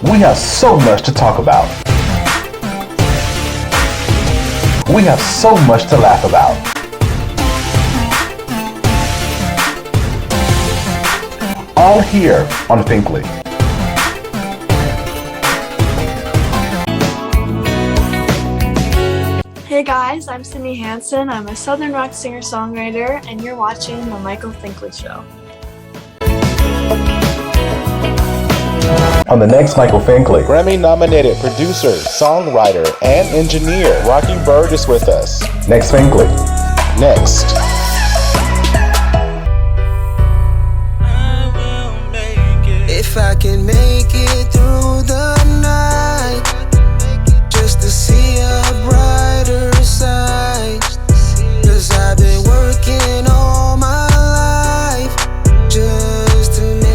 We have so much to talk about. We have so much to laugh about. All here on Finkley. Hey guys, I'm Sydney Hansen. I'm a Southern rock singer-songwriter, and you're watching The Michael Finkley Show. On the next Michael Finkley, Grammy Nominated Producer, Songwriter, and Engineer, Byrd is with us. Next Finkley. Next. If I can make it through the night, just to see a brighter side, 'cause I've been working all my life just to make.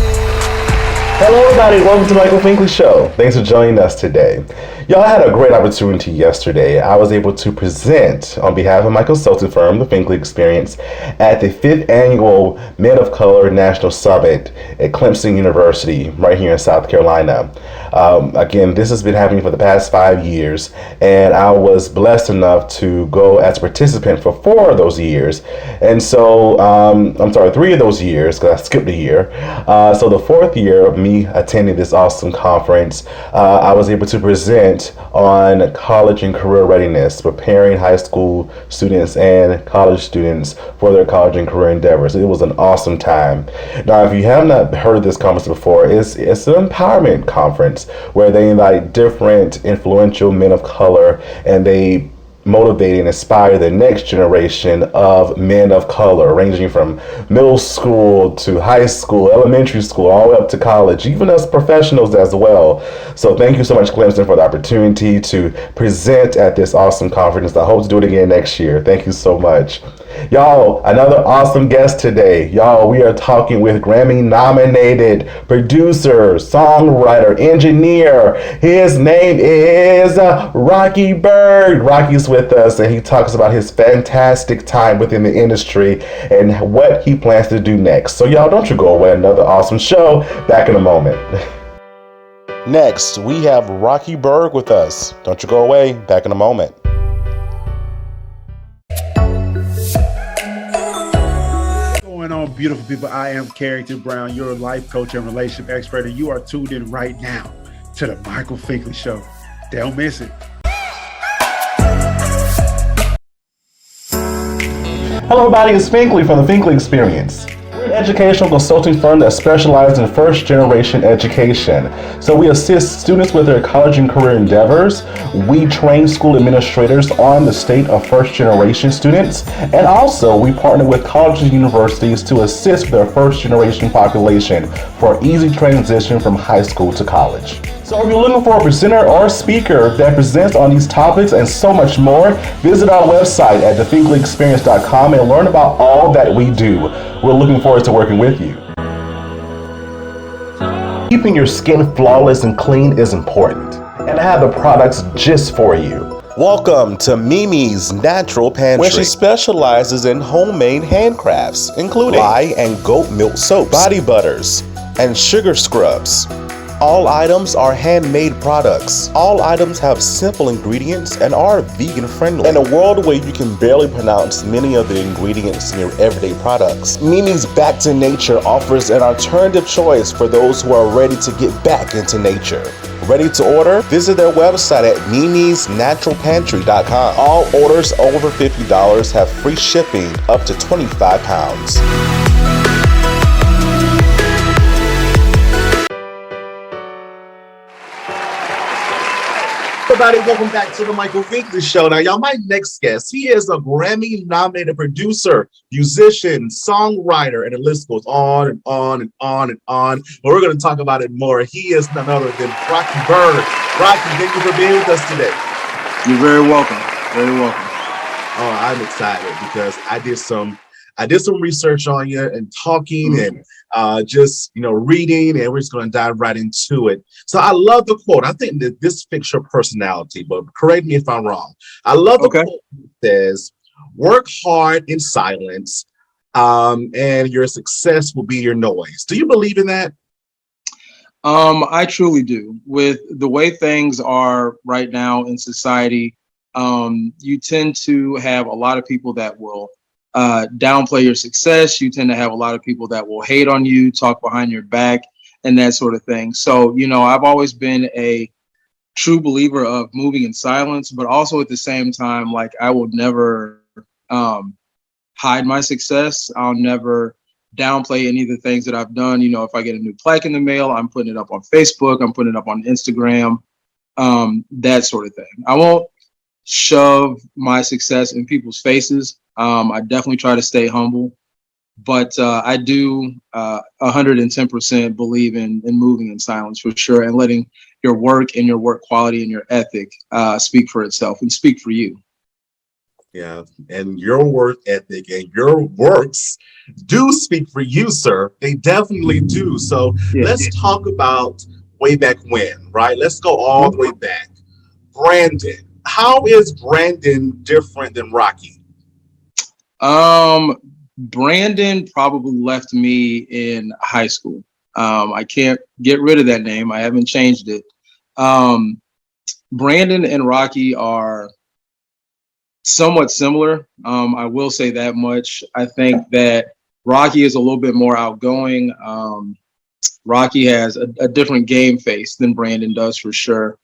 Hello everybody, welcome to Michael Finkley Show. Thanks for joining us today. Y'all had a great opportunity yesterday. I was able to present on behalf of my consulting firm, the Finkley Experience, at the 5th Annual Men of Color National Summit at Clemson University, right here in South Carolina. Again, this has been happening for the past 5 years, and I was blessed enough to go as a participant for 4 of those years. And so, 3 of those years, because I skipped a year. So the 4th year of me attending this awesome conference, I was able to present on college and career readiness, preparing high school students and college students for their college and career endeavors. It was an awesome time. Now, if you have not heard this conference before, it's an empowerment conference where they invite different influential men of color, and they motivate and inspire the next generation of men of color, ranging from middle school to high school, elementary school, all the way up to college, even us professionals as well. So thank you so much, Clemson, for the opportunity to present at this awesome conference. I hope to do it again next year. Thank you so much. Y'all, another awesome guest today. Y'all, we are talking with Grammy nominated producer, songwriter, engineer. His name is Byrd. Rocky's with us, and he talks about his fantastic time within the industry and what he plans to do next. So y'all, don't you go away. Another awesome show. Back in a moment. Next, we have Byrd with us. Don't you go away. Back in a moment. On, beautiful people, I am Tre D, your life coach and relationship expert, and you are tuned in right now to the Michael Finkley Show. Don't miss it. Hello everybody, it's Finkley from the Finkley Experience. We're an educational consulting firm that specializes in first generation education. So we assist students with their college and career endeavors. We train school administrators on the state of first generation students. And also we partner with colleges and universities to assist their first generation population for easy transition from high school to college. So if you're looking for a presenter or speaker that presents on these topics and so much more, visit our website at thefinkleyexperience.com and learn about all that we do. We're looking forward to working with you. Keeping your skin flawless and clean is important, and I have the products just for you. Welcome to Mimi's Natural Pantry, where she specializes in homemade handcrafts, including lye and goat milk soaps, body butters, and sugar scrubs. All items are handmade products. All items have simple ingredients and are vegan friendly. In a world where you can barely pronounce many of the ingredients in your everyday products, Mimi's Back to Nature offers an alternative choice for those who are ready to get back into nature. Ready to order? Visit their website at mimisnaturalpantry.com. All orders over $50 have free shipping up to 25 pounds. Everybody, welcome back to the Michael Finkley Show. Now, y'all, my next guest, he is a Grammy-nominated producer, musician, songwriter, and the list goes on and on and on and on. But we're going to talk about it more. He is none other than Byrd. Rocky, thank you for being with us today. You're very welcome. Very welcome. Oh, I'm excited because I did some research on you and talking and just reading, and we're just going to dive right into it. So I love the quote. I think that this fits your personality, but correct me if I'm wrong. I love the quote that says, "Work hard in silence, and your success will be your noise." Do you believe in that? I truly do. With the way things are right now in society, you tend to have a lot of people that will downplay your success. You tend to have a lot of people that will hate on you, talk behind your back, and that sort of thing. So, I've always been a true believer of moving in silence, but also at the same time, like I will never hide my success. I'll never downplay any of the things that I've done. If I get a new plaque in the mail, I'm putting it up on Facebook, I'm putting it up on Instagram, that sort of thing. I won't shove my success in people's faces. I definitely try to stay humble, but I do 110% believe in moving in silence for sure, and letting your work and your work quality and your ethic speak for itself and speak for you. Yeah, and your work ethic and your works do speak for you, sir. They definitely do. So let's talk about way back when, right? Let's go all the way back. Brandon. How is Brandon different than Rocky? Brandon probably left me in high school. I can't get rid of that name. I haven't changed it. Brandon and Rocky are somewhat similar. I will say that much. I think that Rocky is a little bit more outgoing. Rocky has a different game face than Brandon does for sure.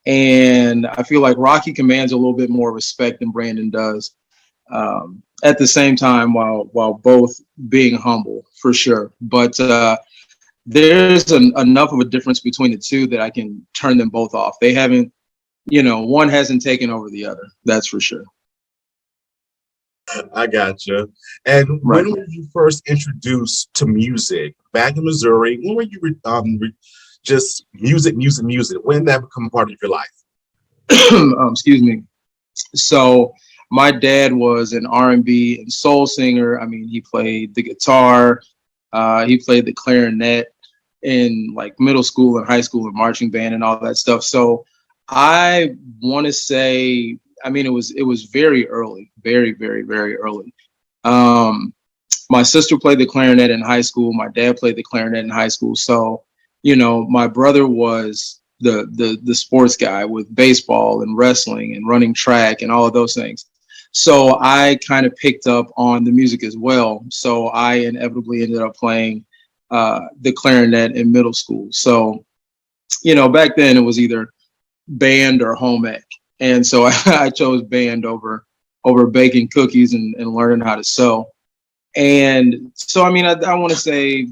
And I feel like Rocky commands a little bit more respect than Brandon does. At the same time, while both being humble for sure. But there's enough of a difference between the two that I can turn them both off. They haven't, one hasn't taken over the other. That's for sure. I gotcha. And when were you first introduced to music? Back in Missouri, when were you just music? When did that become part of your life? Excuse me. So my dad was an R&B and soul singer. I mean, he played the guitar, he played the clarinet in like middle school and high school and marching band and all that stuff. So I want to say, I mean, it was very early, very, very, very early. My sister played the clarinet in high school. My dad played the clarinet in high school. So, my brother was the sports guy with baseball and wrestling and running track and all of those things. So I kind of picked up on the music as well. So I inevitably ended up playing the clarinet in middle school. So, back then it was either band or home ec. And so I chose band over baking cookies and learning how to sew. And so, I mean, I want to say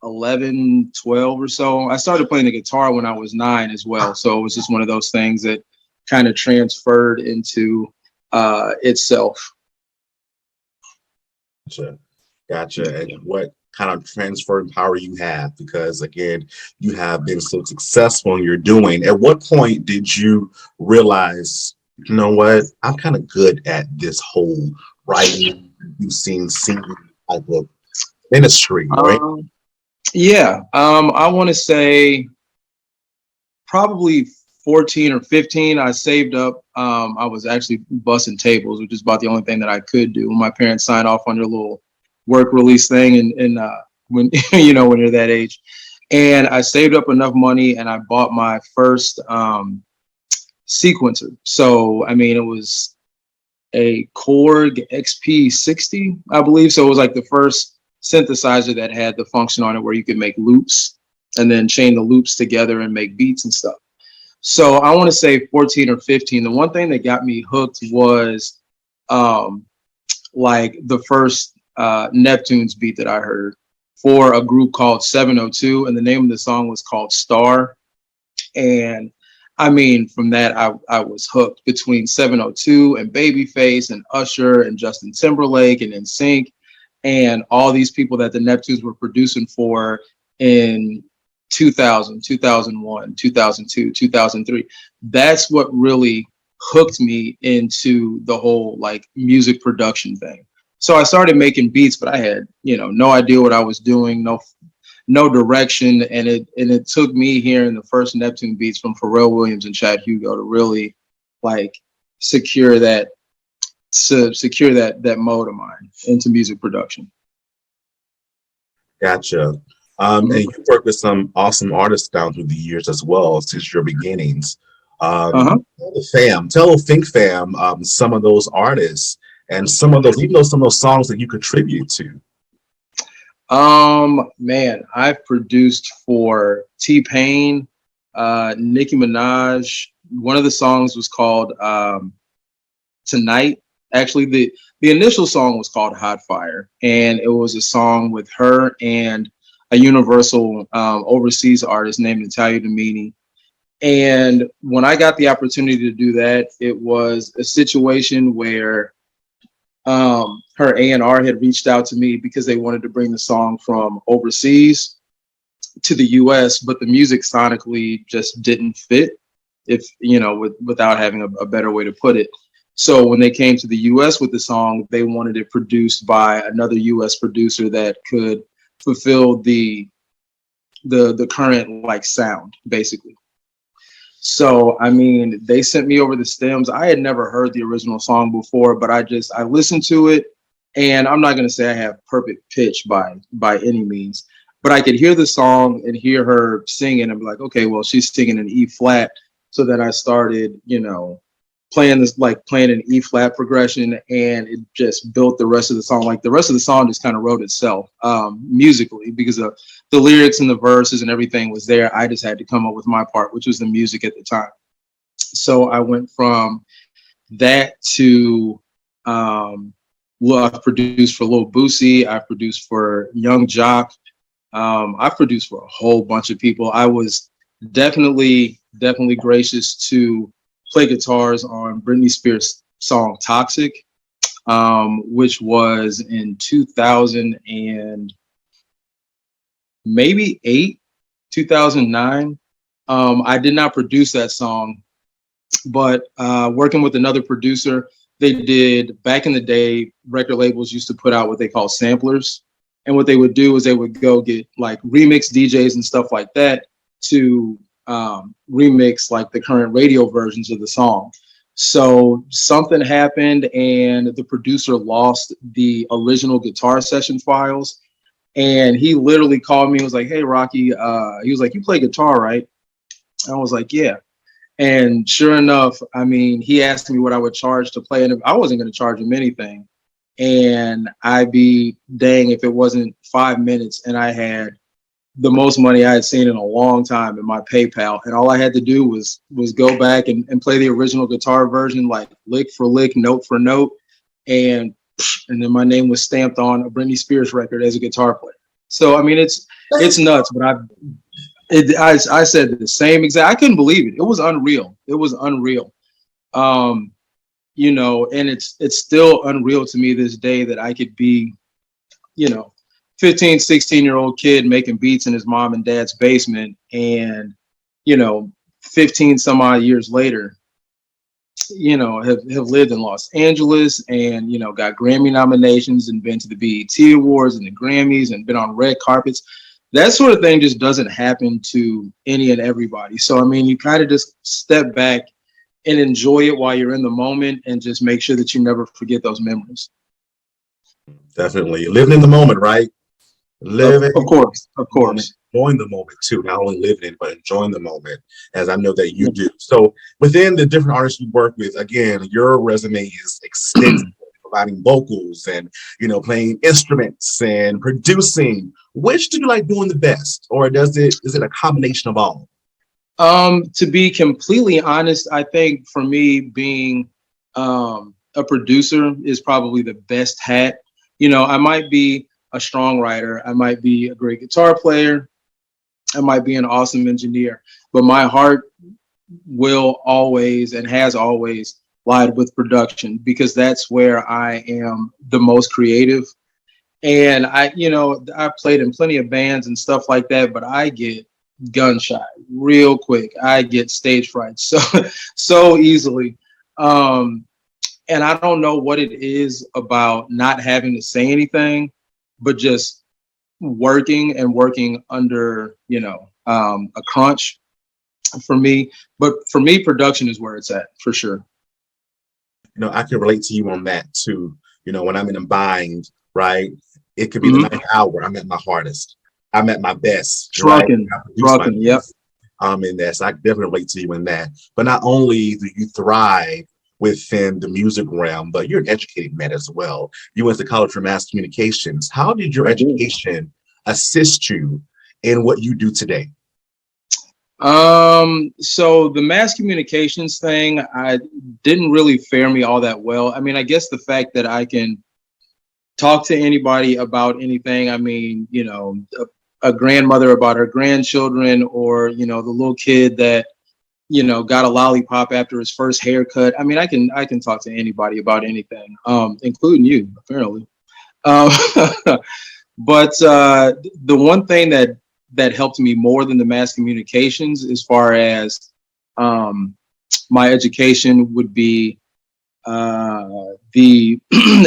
11, 12 or so. I started playing the guitar when I was 9 as well. So it was just one of those things that kind of transferred into itself. Gotcha. And what kind of transferring power you have? Because again, you have been so successful in your doing. At what point did you realize, you know what, I'm kind of good at this whole writing, singing type of industry, right? I want to say probably 14 or 15. I saved up. I was actually bussing tables, which is about the only thing that I could do. My parents signed off on their little work release thing, and when when you're that age, and I saved up enough money and I bought my first sequencer. So I mean, it was a Korg XP60, I believe. So it was like the first synthesizer that had the function on it where you could make loops and then chain the loops together and make beats and stuff. So I want to say 14 or 15. The one thing that got me hooked was like the first Neptune's beat that I heard for a group called 702, and the name of the song was called Star. And I mean, from that, I was hooked between 702 and Babyface and Usher and Justin Timberlake and NSYNC and all these people that the Neptunes were producing for in 2000, 2001, 2002, 2003. That's what really hooked me into the whole like music production thing. So I started making beats, but I had, no idea what I was doing, no direction. And it took me hearing the first Neptune beats from Pharrell Williams and Chad Hugo to really like secure that mode of mine into music production. Gotcha. And you worked with some awesome artists down through the years as well since your beginnings. Tell Think Fam some of those artists and some of those, even though some of those songs that you contribute to. Man, I've produced for T-Pain, Nicki Minaj. One of the songs was called Tonight. Actually, the initial song was called Hot Fire, and it was a song with her and a Universal overseas artist named Natalia Domini. And when I got the opportunity to do that, it was a situation where her A&R had reached out to me because they wanted to bring the song from overseas to the US, but the music sonically just didn't fit, if you know, without having a better way to put it. So when they came to the US with the song, they wanted it produced by another US producer that could fulfill the current like sound, basically. So, I mean, they sent me over the stems. I had never heard the original song before, but I listened to it, and I'm not going to say I have perfect pitch by any means, but I could hear the song and hear her singing and be like, okay, well, she's singing in E flat. So then I started, you know, playing an E flat progression, and it just built the rest of the song. Like the rest of the song just kind of wrote itself musically, because of the lyrics and the verses and everything was there. I just had to come up with my part, which was the music at the time. So I went from that to I've produced for Lil Boosie, I've produced for Young Jock, I've produced for a whole bunch of people. I was definitely gracious to play guitars on Britney Spears' song Toxic, which was in 2000 and maybe 2009. I did not produce that song, but working with another producer, they did, back in the day, record labels used to put out what they call samplers. And what they would do is they would go get like remix DJs and stuff like that to remix like the current radio versions of the song. So something happened and the producer lost the original guitar session files. And he literally called me and was like, hey, Rocky, he was like, you play guitar, right? I was like, yeah. And sure enough, I mean, he asked me what I would charge to play, and I wasn't going to charge him anything. And I'd be dang if it wasn't 5 minutes and I had the most money I had seen in a long time in my PayPal. And all I had to do was go back and play the original guitar version, like lick for lick, note for note. And then my name was stamped on a Britney Spears record as a guitar player. So, I mean, it's nuts, but I said the same exact, I couldn't believe it. It was unreal. It was unreal. You know, and it's still unreal to me this day that I could be, you know, 15, 16-year-old kid making beats in his mom and dad's basement. And, you know, 15 some odd years later, you know, have lived in Los Angeles and, you know, got Grammy nominations and been to the BET Awards and the Grammys and been on red carpets. That sort of thing just doesn't happen to any and everybody. So, I mean, you kind of just step back and enjoy it while you're in the moment and just make sure that you never forget those memories. Definitely. Living in the moment, right? Living. Of course. Enjoying the moment too, not only living it, but enjoying the moment, as I know that you do. So within the different artists you work with, again, your resume is extensive, providing vocals and, you know, playing instruments and producing. Which do you like doing the best? Or is it a combination of all? To be completely honest, I think for me, being a producer is probably the best hat. You know, I might be a strong writer, I might be a great guitar player, I might be an awesome engineer, but my heart will always and has always lied with production, because that's where I am the most creative. And I've played in plenty of bands and stuff like that, but I get gun shy real quick. I get stage fright so easily. And I don't know what it is about not having to say anything, but just working under, you know, a crunch for me. But for me, production is where it's at, for sure. You know, I can relate to you on that too. You know, when I'm in a bind, right? It could be the ninth hour. I'm at my hardest. I'm at my best. Trucking, Right? I produce my trucking, yep. best, in that. So I definitely relate to you in that. But not only do you thrive within the music realm, but you're an educated man as well. You went to college for mass communications. How did your education assist you in what you do today? So the mass communications thing, I didn't really fare me all that well. I mean, I guess the fact that I can talk to anybody about anything. I mean, you know, a grandmother about her grandchildren, or, you know, the little kid that, you know, got a lollipop after his first haircut. I mean, I can talk to anybody about anything, including you, apparently. Um, but the one thing that helped me more than the mass communications, as far as my education, would be the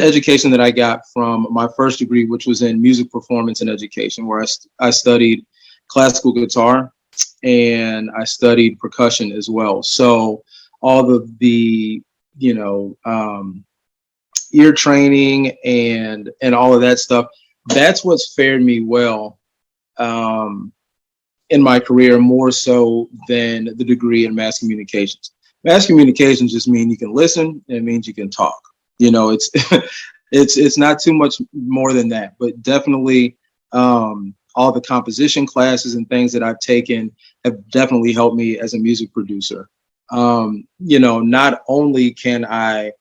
education that I got from my first degree, which was in music performance and education, where I studied classical guitar and I studied percussion as well. So all of the, you know, ear training and all of that stuff, that's what's fared me well in my career, more so than the degree in mass communications. Mass communications just mean you can listen, and it means you can talk. You know, it's it's not too much more than that, but definitely all the composition classes and things that I've taken have definitely helped me as a music producer. You know, not only can I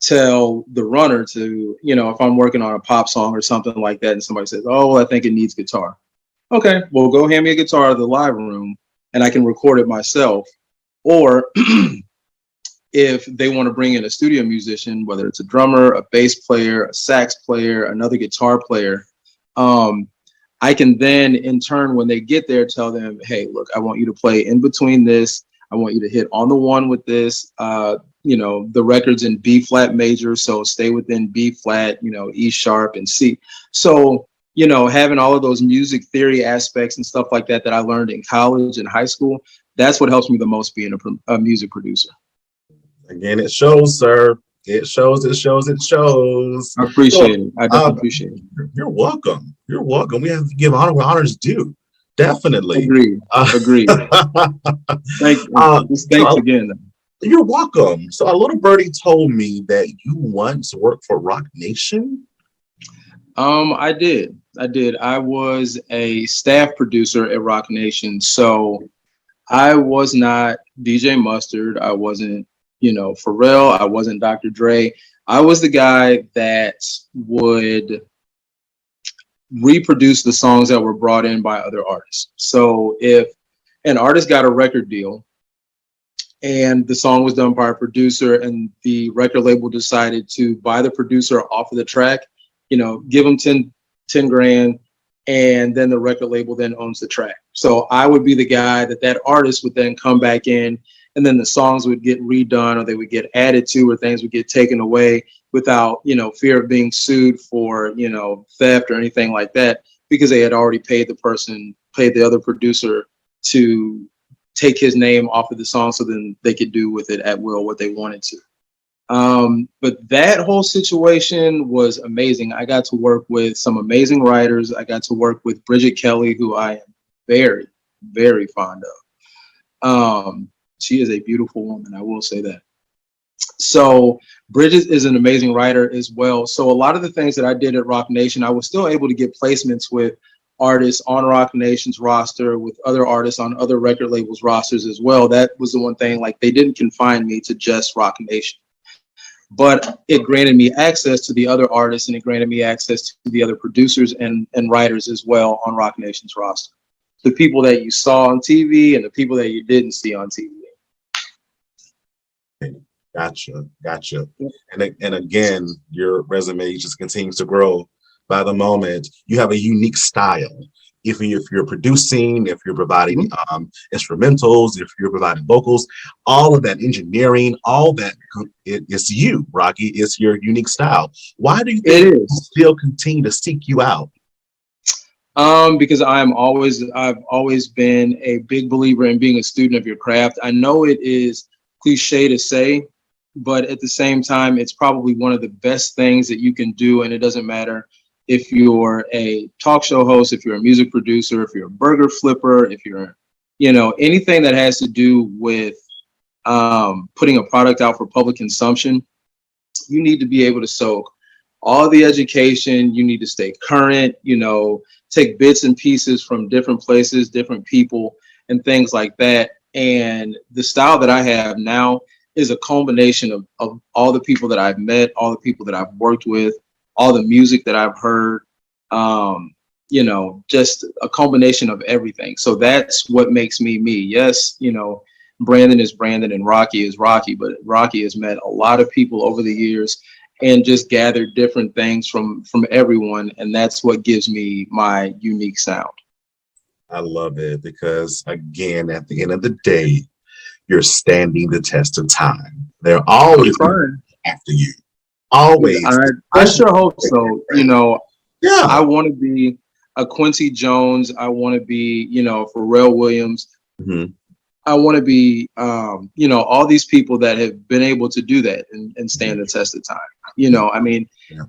tell the runner to, you know, if I'm working on a pop song or something like that, and somebody says, "Oh, I think it needs guitar." Okay, well, go hand me a guitar at the live room, and I can record it myself. Or if they want to bring in a studio musician, whether it's a drummer, a bass player, a sax player, another guitar player, I can then, in turn, when they get there, tell them, "Hey, look, I want you to play in between this. I want you to hit on the one with this. You know, the record's in B flat major, so stay within B flat, you know, E sharp and C." So, you know, having all of those music theory aspects and stuff like that that I learned in college and high school, that's what helps me the most being a music producer. Again, it shows, sir. It shows, it shows, it shows. I appreciate it. I definitely appreciate it. You're welcome. You're welcome. We have to give honor where honor's due. Definitely. Agreed. Agreed. Thanks again. You're welcome. So a little birdie told me that you once worked for Roc Nation. I did. I was a staff producer at Roc Nation. So I was not DJ Mustard. I wasn't, you know, Pharrell. I wasn't Dr. Dre. I was the guy that would reproduce the songs that were brought in by other artists. So if an artist got a record deal and the song was done by a producer and the record label decided to buy the producer off of the track, you know, give them 10 grand, and then the record label then owns the track. So I would be the guy that artist would then come back in, and then the songs would get redone, or they would get added to, or things would get taken away without, you know, fear of being sued for, you know, theft or anything like that, because they had already paid the other producer to take his name off of the song, so then they could do with it at will what they wanted to. But that whole situation was amazing. I got to work with some amazing writers. I got to work with Bridget Kelly, who I am very, very fond of. She is a beautiful woman, I will say that. So Bridget is an amazing writer as well. So a lot of the things that I did at Roc Nation, I was still able to get placements with artists on Roc Nation's roster, with other artists on other record labels' rosters as well. That was the one thing, like, they didn't confine me to just Roc Nation. But it granted me access to the other artists, and it granted me access to the other producers and writers as well on Roc Nation's roster. The people that you saw on TV and the people that you didn't see on TV. Gotcha. And again, your resume just continues to grow by the moment. You have a unique style. If you're producing, if you're providing instrumentals, if you're providing vocals, all of that engineering, all that, it's you, Rocky. It's your unique style. Why do you think people still continue to seek you out? Because I've always been a big believer in being a student of your craft. I know it is cliche to say, but at the same time, it's probably one of the best things that you can do. And it doesn't matter if you're a talk show host, if you're a music producer, if you're a burger flipper, if you're, anything that has to do with putting a product out for public consumption, you need to be able to soak all the education. You need to stay current, take bits and pieces from different places, different people, and things like that. And the style that I have now is a combination of all the people that I've met, all the people that I've worked with, all the music that I've heard, just a combination of everything. So that's what makes me me. Yes, Brandon is Brandon and Rocky is Rocky, but Rocky has met a lot of people over the years and just gathered different things from everyone. And that's what gives me my unique sound. I love it because, again, at the end of the day, you're standing the test of time. They're always after you. Always. I sure hope so. Yeah. I want to be a Quincy Jones. I want to be, Pharrell Williams. Mm-hmm. I want to be, all these people that have been able to do that and stand the test of time.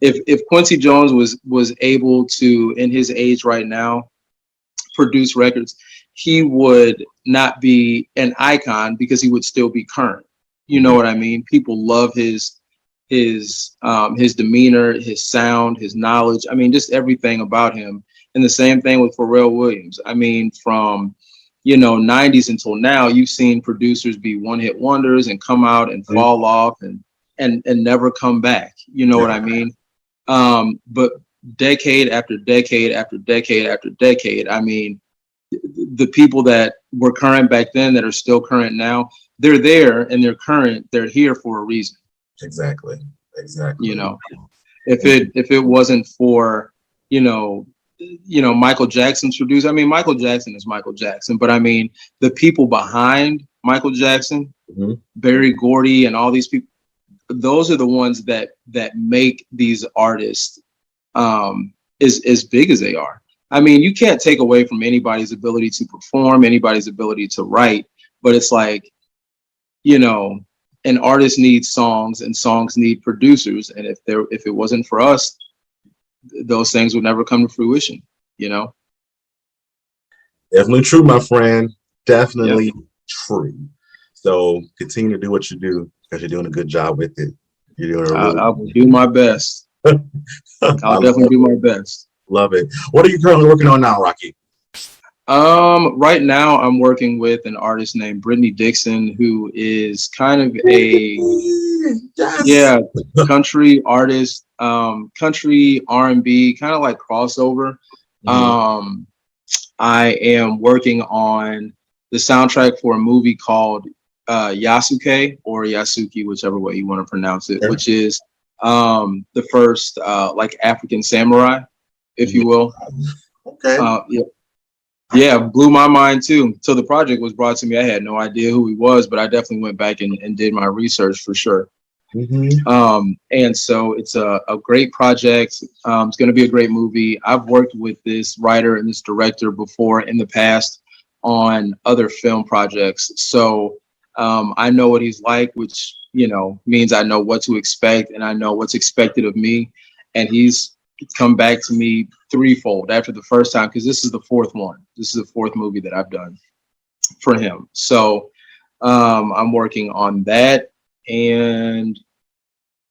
If Quincy Jones was able to, in his age right now, produce records, he would not be an icon because he would still be current. You know what I mean? People love his demeanor, his sound, his knowledge. I mean, just everything about him. And the same thing with Pharrell Williams. I mean, from 90s until now, you've seen producers be one-hit wonders and come out and fall off and never come back. You know what I mean? But decade after decade after decade after decade, I mean, the people that were current back then that are still current now, they're there and they're current. They're here for a reason. Exactly. If it wasn't for, Michael Jackson's producer, I mean, Michael Jackson is Michael Jackson, but I mean, the people behind Michael Jackson, Berry Gordy and all these people, those are the ones that make these artists as big as they are. I mean, you can't take away from anybody's ability to perform, anybody's ability to write, but it's like, an artist needs songs and songs need producers. And if it wasn't for us, those things would never come to fruition, Definitely true, my friend. Definitely true. So continue to do what you do because you're doing a good job with it. You're doing I will do my best. I'll definitely do my best. Love it. What are you currently working on now, Rocky? Right now I'm working with an artist named Brittany Dixon, who is kind of a country artist, country R&B, kind of like crossover. I am working on the soundtrack for a movie called Yasuke or Yasuki, whichever way you want to pronounce it, which is the first like African samurai, if you will. Okay. Yeah, blew my mind too. So the project was brought to me. I had no idea who he was, but I definitely went back and did my research for sure. And so it's a great project. It's going to be a great movie. I've worked with this writer and this director before in the past on other film projects. So I know what he's like, which, means I know what to expect and I know what's expected of me. And he's come back to me threefold after the first time, because this is the fourth one. This is the fourth movie that I've done for him. So I'm working on that, and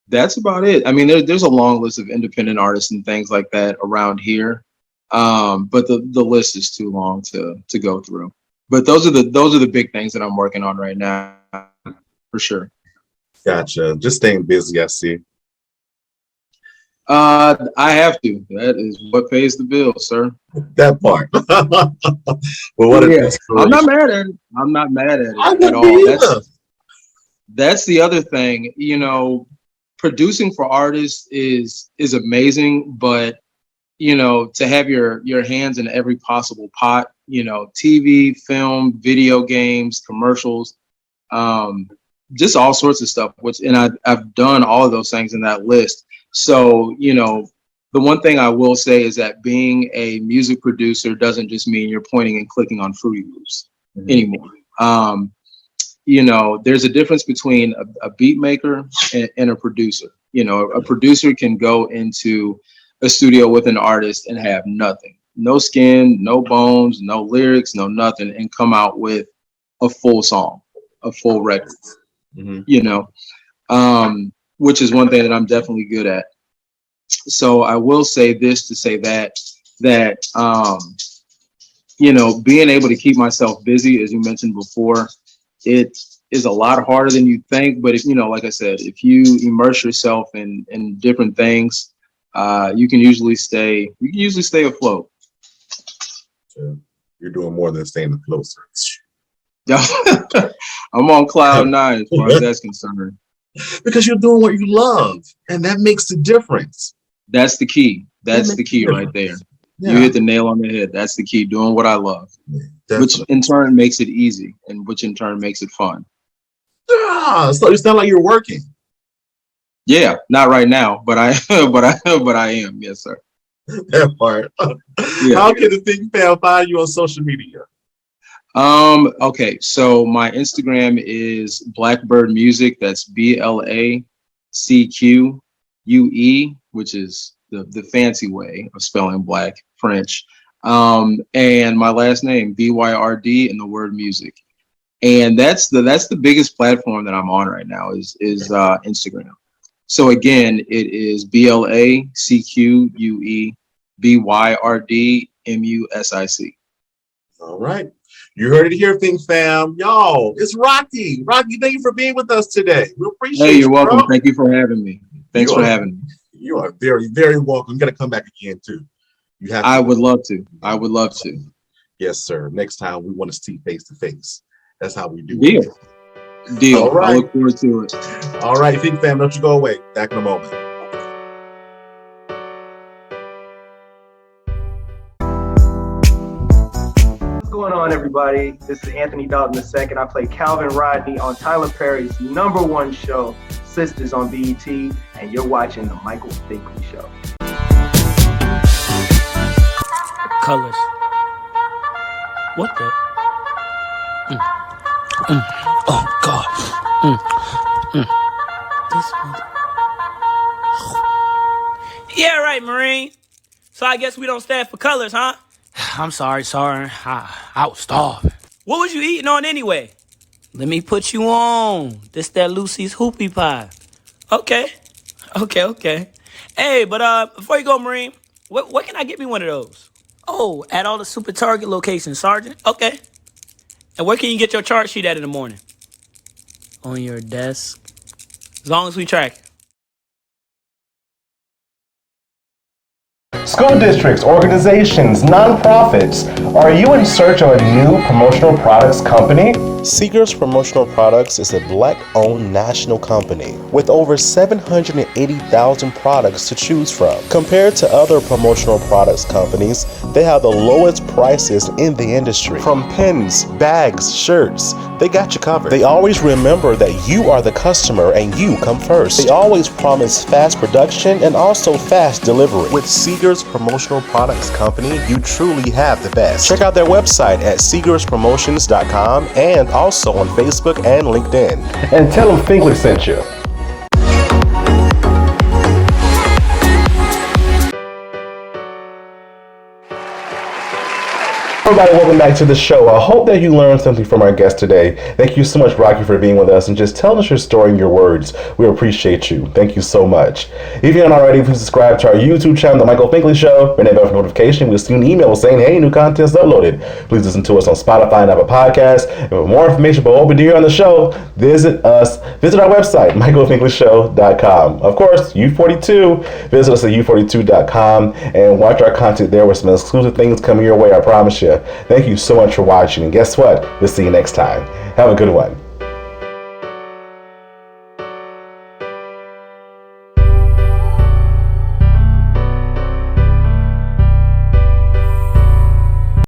that's about it. I mean, there's a long list of independent artists and things like that around here, but the list is too long to go through. But those are the big things that I'm working on right now, for sure. Gotcha. Just staying busy, I see. I have to. That is what pays the bills, sir. That part. Well, what I'm not mad at it. I'm not mad at it at all. That's the other thing. Producing for artists is amazing, but to have your hands in every possible pot. TV, film, video games, commercials, just all sorts of stuff. And I've done all of those things in that list. So, the one thing I will say is that being a music producer doesn't just mean you're pointing and clicking on Fruity Loops anymore. There's a difference between a beat maker and a producer. A producer can go into a studio with an artist and have nothing, no skin, no bones, no lyrics, no nothing, and come out with a full song, a full record, you know, which is one thing that I'm definitely good at. So I will say this to say that you know, being able to keep myself busy, as you mentioned before, it is a lot harder than you think. But if, you know, like I said, if you immerse yourself in different things, you can usually stay afloat. So you're doing more than staying afloat. I'm on cloud nine as far as that's concerned. Because you're doing what you love, and that makes the difference. That's the key. That's the key right there. Yeah. You hit the nail on the head. That's the key. Doing what I love, which in turn makes it easy, and which in turn makes it fun. So you sound like you're working. Yeah, not right now, but I am. Yes, sir. That part. Yeah. How can the Think Fam find you on social media? Okay, so my Instagram is Blackbird Music. That's BLACQUE, which is the fancy way of spelling black, French. And my last name, BYRD, and the word music. And that's the biggest platform that I'm on right now is Instagram. So again, it is BLACQUE BYRD MUSIC. All right. You heard it here, Think Fam. Y'all, it's Rocky. Rocky, thank you for being with us today. We appreciate it. Hey, you're welcome. Bro. Thank you for having me. Thanks for having me. You are very, very welcome. You got to come back again, too. You have. I would love to. I would love to. Yes, sir. Next time, we want to see face to face. That's how we do it. Deal. All right. I look forward to it. All right, Think Fam, don't you go away. Back in a moment. What's going on, everybody? This is Anthony Dalton II. I play Calvin Rodney on Tyler Perry's #1 show, Sisters on BET, and you're watching The Michael Finkley Show. Colors. What the? Oh, God. This one. Yeah, right, Marine. So I guess we don't stand for colors, huh? I'm sorry. I was starving. What was you eating on anyway? Let me put you on. This that Lucy's Hoopie Pie. Okay. Hey, but before you go, Marine, what can I get me one of those? Oh, at all the Super Target locations, Sergeant. Okay. And where can you get your chart sheet at in the morning? On your desk. As long as we track it. School districts, organizations, nonprofits, are you in search of a new promotional products company? Seegers Promotional Products is a Black-owned national company with over 780,000 products to choose from. Compared to other promotional products companies, they have the lowest prices in the industry. From pens, bags, shirts, they got you covered. They always remember that you are the customer and you come first. They always promise fast production and also fast delivery. With Seegers Promotional Products Company, you truly have the best. Check out their website at seegerspromotions.com and also on Facebook and LinkedIn. And tell them Finkley sent you. Everybody, welcome back to the show. I hope that you learned something from our guest today. Thank you so much, Rocky, for being with us and just telling us your story in your words. We appreciate you. Thank you so much. If you haven't already, please subscribe to our YouTube channel, The Michael Finkley Show. Ring that bell for notification. We'll see an email saying, hey, new content's uploaded. Please listen to us on Spotify and Apple Podcasts. And for more information about what we do here on the show, visit our website, michaelfinkleyshow.com. Of course, YOU42. Visit us at YOU42.com and watch our content there with some exclusive things coming your way, I promise you. Thank you so much for watching, and guess what? We'll see you next time. Have a good one.